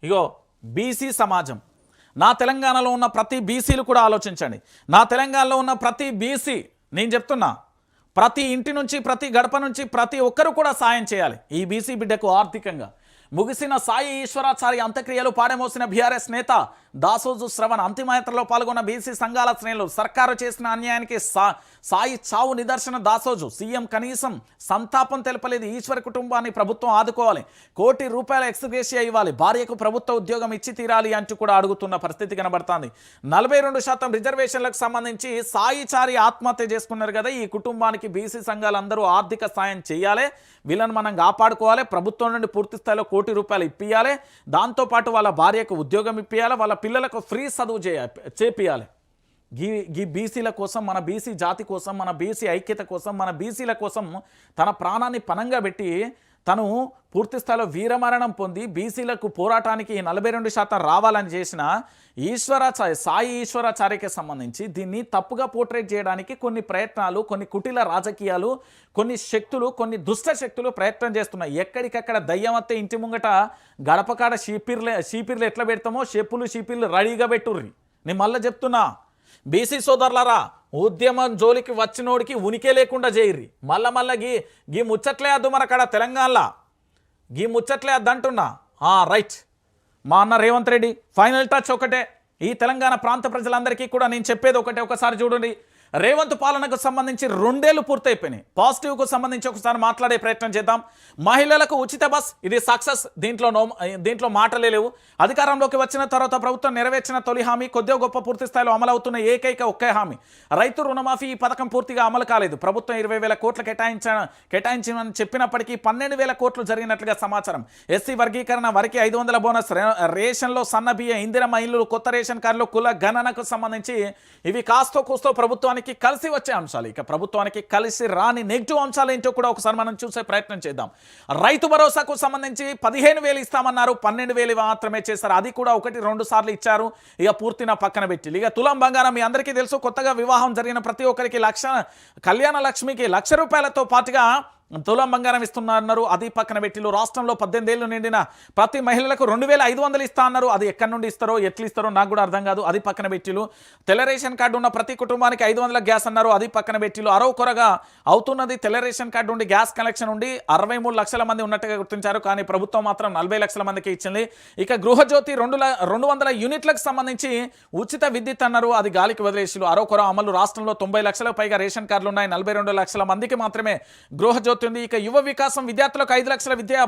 ఇగో BC సమాజం, నా తెలంగాణలో ఉన్న ప్రతి బీసీలు కూడా ఆలోచించండి. నా తెలంగాణలో ఉన్న ప్రతి బీసీ, నేను చెప్తున్నా, ప్రతి ఇంటి నుంచి, ప్రతి గడప నుంచి ప్రతి ఒక్కరు కూడా సాయం చేయాలి ఈ బీసీ బిడ్డకు ఆర్థికంగా. ముగిసిన సాయి ఈశ్వరాచారి అంత్యక్రియలు పాడెమోసిన బీఆర్ఎస్ నేత దాసోజు శ్రవణ్ అంతిమయాత్రలో పాల్గొన్న బీసీ సంఘాల శ్రేణులు సర్కారు చేసిన అన్యాయానికి సాయి చావు నిదర్శన దాసోజు. సీఎం కనీసం సంతాపం తెలపలేదు. ఈశ్వర్ కుటుంబాన్ని ప్రభుత్వం ఆదుకోవాలి, ₹1 కోటి ఎక్స్గ్రేషియా ఇవ్వాలి, భార్యకు ప్రభుత్వ ఉద్యోగం ఇచ్చి తీరాలి అంటూ కూడా అడుగుతున్న పరిస్థితి కనబడుతుంది. 42% రిజర్వేషన్లకు సంబంధించి సాయిచారి ఆత్మహత్య చేసుకున్నారు కదా, ఈ కుటుంబానికి బీసీ సంఘాలందరూ ఆర్థిక సాయం చేయాలి, వీళ్ళని మనం కాపాడుకోవాలి, ప్రభుత్వం నుండి పూర్తి స్థాయిలో ₹1 కోటి ఇప్పియాలి, దాంతోపాటు వాళ్ళ భార్యకు ఉద్యోగం ఇప్పియాలి, వాళ్ళ పిల్లలకు ఫ్రీ చదువు చేపియాలి. ఈ బీసీల కోసం, మన బీసీ జాతి కోసం, మన బీసీ ఐక్యత కోసం, మన బీసీల కోసం తన ప్రాణాన్ని పణంగా పెట్టి తను పూర్తిస్థాయిలో వీరమరణం పొంది బీసీలకు పోరాటానికి 42% రావాలని చేసిన సాయి ఈశ్వరాచార్యకి సంబంధించి దీన్ని తప్పుగా పోర్ట్రేట్ చేయడానికి కొన్ని ప్రయత్నాలు, కొన్ని కుటిల రాజకీయాలు, కొన్ని శక్తులు, కొన్ని దుష్ట శక్తులు ప్రయత్నం చేస్తున్నాయి. ఎక్కడికక్కడ దయ్యమత్తే ఇంటి ముంగట గడపకాడ షీపీర్లు ఎట్లా పెడతామో షీపీర్లు రెడీగా పెట్టుర్రి. నేను మళ్ళీ చెప్తున్నా, బీసీ సోదరులారా, ఉద్యమం జోలికి వచ్చినోడికి ఉనికే లేకుండా చేయర్రి. మళ్ళా గీ ముచ్చట్లే అద్దు మనకాడ తెలంగాణలో, గీ ముచ్చట్లే అద్దంటున్నా. రైట్, మా అన్న రేవంత్ రెడ్డి ఫైనల్ టచ్ ఒకటే. ఈ తెలంగాణ ప్రాంత ప్రజలందరికీ కూడా నేను చెప్పేది ఒకటే, ఒకసారి చూడండి. రేవంత్ పాలనకు సంబంధించి 2 ఏళ్ళు పూర్తయిపోయినాయి. పాజిటివ్కు సంబంధించి ఒకసారి మాట్లాడే ప్రయత్నం చేద్దాం. మహిళలకు ఉచిత బస్, ఇది సక్సెస్, దీంట్లో మాటలే లేవు. అధికారంలోకి వచ్చిన తర్వాత ప్రభుత్వం నెరవేర్చిన తొలి హామీ, కొద్దిగా గొప్ప పూర్తి స్థాయిలో అమలవుతున్న ఏకైక ఒకే హామీ రైతు రుణమాఫీ. ఈ పథకం పూర్తిగా అమలు కాలేదు. ప్రభుత్వం 20,000 కోట్లు కేటాయించమని చెప్పినప్పటికీ 12,000 కోట్లు జరిగినట్లుగా సమాచారం. ఎస్సీ వర్గీకరణ, వరకు 500 బోనస్, రేషన్లో సన్న బియ్యం, ఇందిరమ్మ ఇల్లులు, కొత్త రేషన్ కార్డులు, కుల గణనకు సంబంధించి ఇవి కాస్తో కూస్తో ప్రభుత్వానికి కలిసి వచ్చే అంశాలు. ఇక ప్రభుత్వానికి కలిసి రాని నెగిటివ్ అంశాలు ఏంటో కూడా ఒకసారి మనం చూసే ప్రయత్నం చేద్దాం. రైతు భరోసాకు సంబంధించి 15,000 ఇస్తామన్నారు, 12,000 మాత్రమే చేశారు. అది కూడా 1-2 సార్లు ఇచ్చారు. ఇక పూర్తిన పక్కన పెట్టి ఇక తులం బంగారం, మీ అందరికీ తెలుసు, కొత్తగా వివాహం జరిగిన ప్రతి ఒక్కరికి కళ్యాణ లక్ష్మికి ₹1,00,000తో పాటుగా తులం బంగారం ఇస్తున్నారు. అది పక్కన పెట్టిలు. రాష్ట్రంలో 18 ఏళ్ళు నిండిన ప్రతి మహిళలకు 2,500 ఇస్తా అన్నారు. అది ఎక్కడి నుండి ఇస్తారో, ఎట్లు ఇస్తారో నాకు కూడా అర్థం కాదు. అది పక్కన పెట్టిలు. తెల్ల రేషన్ కార్డు ఉన్న ప్రతి కుటుంబానికి 500 గ్యాస్ అన్నారు. అది పక్కన పెట్టిలు. కొరగా అవుతున్నది. తెల్ల రేషన్ కార్డు ఉండి గ్యాస్ కనెక్షన్ ఉండి 63 లక్షల మంది ఉన్నట్టుగా గుర్తించారు. కానీ ప్రభుత్వం మాత్రం 40 లక్షల మందికి ఇచ్చింది. ఇక గృహజ్యోతి 200 యూనిట్లకు సంబంధించి ఉచిత విద్యుత్ అన్నారు. అది గాలికి వదిలేసిలు. కొర అమలు. రాష్ట్రంలో 90 లక్షలకు పైగా రేషన్ కార్డులు ఉన్నాయి. 42 లక్షల మందికి మాత్రమే గృహజ్యోతి ఉంది. ఇక యువ వికాసం, విద్యార్థులకు 5 లక్షల విద్యా